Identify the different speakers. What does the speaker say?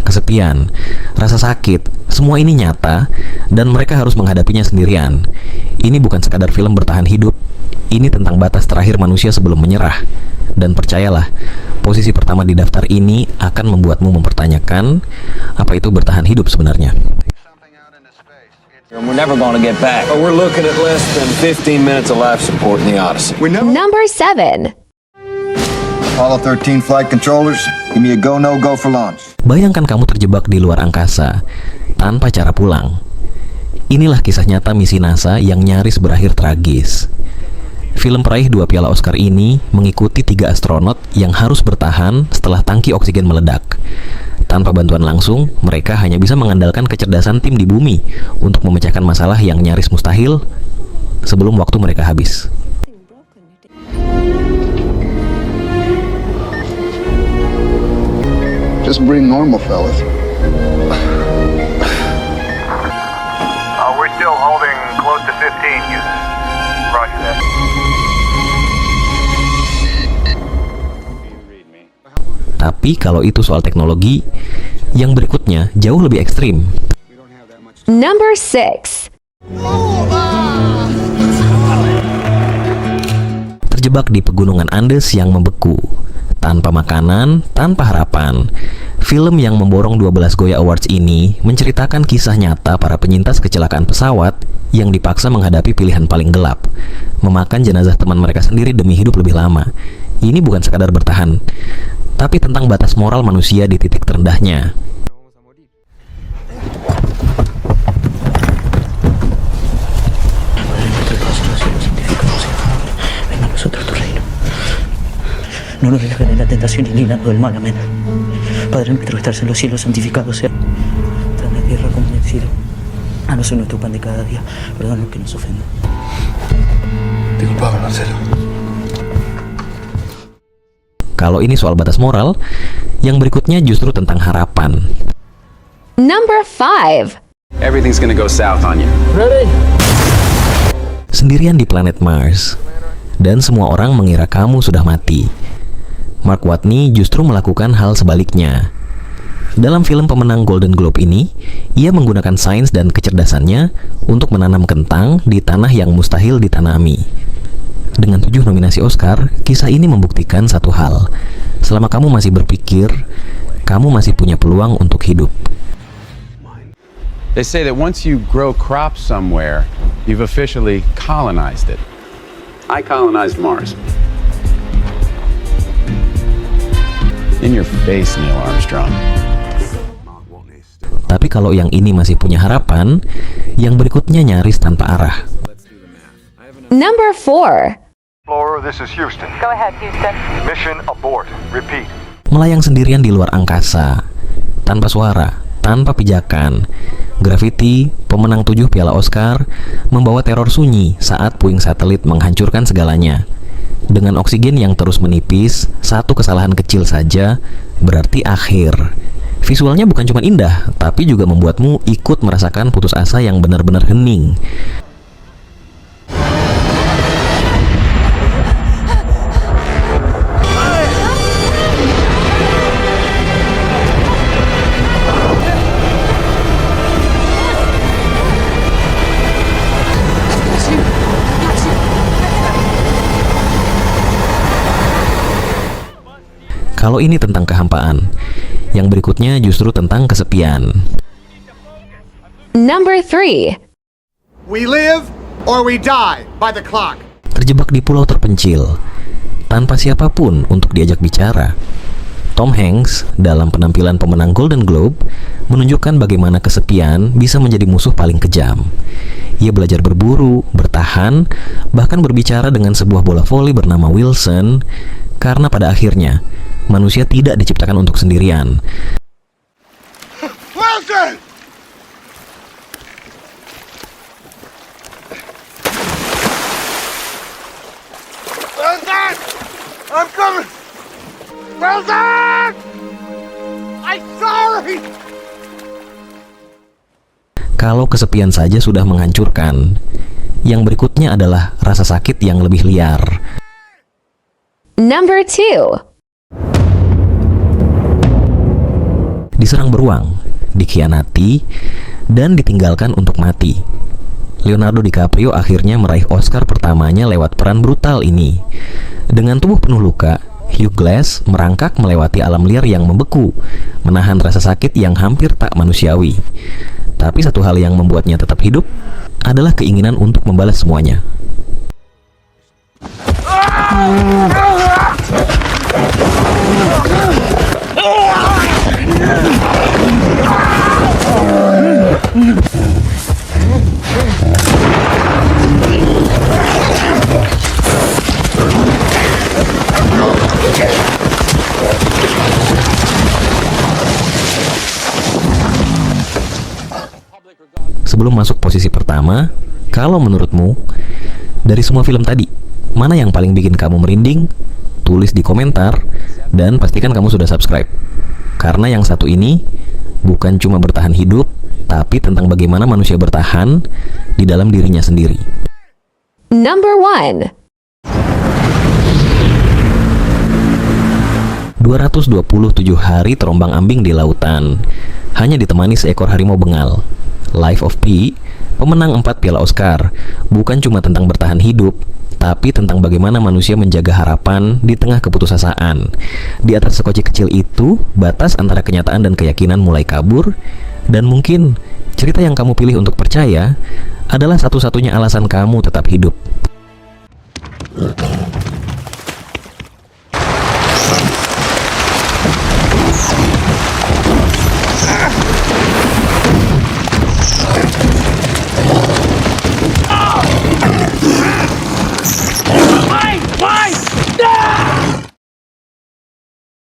Speaker 1: kesepian, rasa sakit, semua ini nyata dan mereka harus menghadapinya sendirian. Ini bukan sekadar film bertahan hidup, ini tentang batas terakhir manusia sebelum menyerah. Dan percayalah, posisi pertama di daftar ini akan membuatmu mempertanyakan apa itu bertahan hidup sebenarnya.
Speaker 2: We're never going to get back.
Speaker 3: We're looking at less than 15 minutes of life support in the Odyssey.
Speaker 4: Number 7.
Speaker 5: Apollo 13 flight controllers, give me a go, no-go for launch.
Speaker 1: Bayangkan kamu terjebak di luar angkasa, tanpa cara pulang. Inilah kisah nyata misi NASA yang nyaris berakhir tragis. Film peraih 2 piala Oscar ini mengikuti 3 astronot yang harus bertahan setelah tangki oksigen meledak. Tanpa bantuan langsung, mereka hanya bisa mengandalkan kecerdasan tim di bumi untuk memecahkan masalah yang nyaris mustahil sebelum waktu mereka habis.
Speaker 5: Just bring normal, fellas.
Speaker 6: We're still holding close to 15 units. Roger that.
Speaker 1: Tapi kalau itu soal teknologi, yang berikutnya jauh lebih ekstrim.
Speaker 4: Number 6.
Speaker 1: Terjebak di pegunungan Andes yang membeku, tanpa makanan, tanpa harapan. Film yang memborong 12 Goya Awards ini menceritakan kisah nyata para penyintas kecelakaan pesawat yang dipaksa menghadapi pilihan paling gelap, memakan jenazah teman mereka sendiri demi hidup lebih lama. Ini bukan sekadar bertahan, tapi tentang batas moral manusia di titik terendahnya.
Speaker 7: No nos dejes en la tentación y librando del mal, amén. Padre nuestro que estás en los cielos, santificado sea. En la tierra como en el cielo. Danos hoy nuestro pan de cada día. Perdón los que nos ofenden.
Speaker 3: Disculpame, Marcelo.
Speaker 1: Kalau ini soal batas moral, yang berikutnya justru tentang harapan.
Speaker 4: Number 5.
Speaker 2: Everything's gonna go south on you.
Speaker 1: Sendirian di planet Mars, dan semua orang mengira kamu sudah mati. Mark Watney justru melakukan hal sebaliknya. Dalam film pemenang Golden Globe ini, ia menggunakan sains dan kecerdasannya untuk menanam kentang di tanah yang mustahil ditanami. Dengan 7 nominasi Oscar, kisah ini membuktikan satu hal. Selama kamu masih berpikir, kamu masih punya peluang untuk hidup.
Speaker 8: They say that once you grow crops somewhere, you've officially colonized it. I colonized Mars. In your face, Neil Armstrong.
Speaker 1: Tapi kalau yang ini masih punya harapan, yang berikutnya nyaris tanpa arah.
Speaker 4: Number 4.
Speaker 6: Explorer, this is Houston.
Speaker 9: Go ahead, Houston.
Speaker 6: Mission abort. Repeat.
Speaker 1: Melayang sendirian di luar angkasa, tanpa suara, tanpa pijakan. Gravity, pemenang 7 piala Oscar, membawa teror sunyi saat puing satelit menghancurkan segalanya. Dengan oksigen yang terus menipis, satu kesalahan kecil saja berarti akhir. Visualnya bukan cuma indah, tapi juga membuatmu ikut merasakan putus asa yang benar-benar hening. Kalau ini tentang kehampaan, yang berikutnya justru tentang kesepian.
Speaker 4: Number 3.
Speaker 10: We live or we die by the clock.
Speaker 1: Terjebak di pulau terpencil, tanpa siapapun untuk diajak bicara. Tom Hanks dalam penampilan pemenang Golden Globe menunjukkan bagaimana kesepian bisa menjadi musuh paling kejam. Ia belajar berburu, bertahan, bahkan berbicara dengan sebuah bola voli bernama Wilson, karena pada akhirnya manusia tidak diciptakan untuk sendirian.
Speaker 10: Wilson! Wilson! I'm coming! Wilson! I'm sorry!
Speaker 1: Kalau kesepian saja sudah menghancurkan, yang berikutnya adalah rasa sakit yang lebih liar.
Speaker 4: Number 2.
Speaker 1: Di diserang beruang, dikhianati, dan ditinggalkan untuk mati. Leonardo DiCaprio akhirnya meraih Oscar pertamanya lewat peran brutal ini. Dengan tubuh penuh luka, Hugh Glass merangkak melewati alam liar yang membeku, menahan rasa sakit yang hampir tak manusiawi. Tapi satu hal yang membuatnya tetap hidup adalah keinginan untuk membalas semuanya. Sebelum masuk posisi pertama, kalau menurutmu, dari semua film tadi, mana yang paling bikin kamu merinding? Tulis di komentar, dan pastikan kamu sudah subscribe. Karena yang satu ini, bukan cuma bertahan hidup, tapi tentang bagaimana manusia bertahan di dalam dirinya sendiri.
Speaker 4: Number 1.
Speaker 1: 227 hari terombang-ambing di lautan, hanya ditemani seekor harimau bengal. Life of Pi, pemenang 4 piala Oscar, bukan cuma tentang bertahan hidup, tapi tentang bagaimana manusia menjaga harapan di tengah keputusasaan. Di atas sekoci kecil itu, batas antara kenyataan dan keyakinan mulai kabur, dan mungkin cerita yang kamu pilih untuk percaya adalah satu-satunya alasan kamu tetap hidup.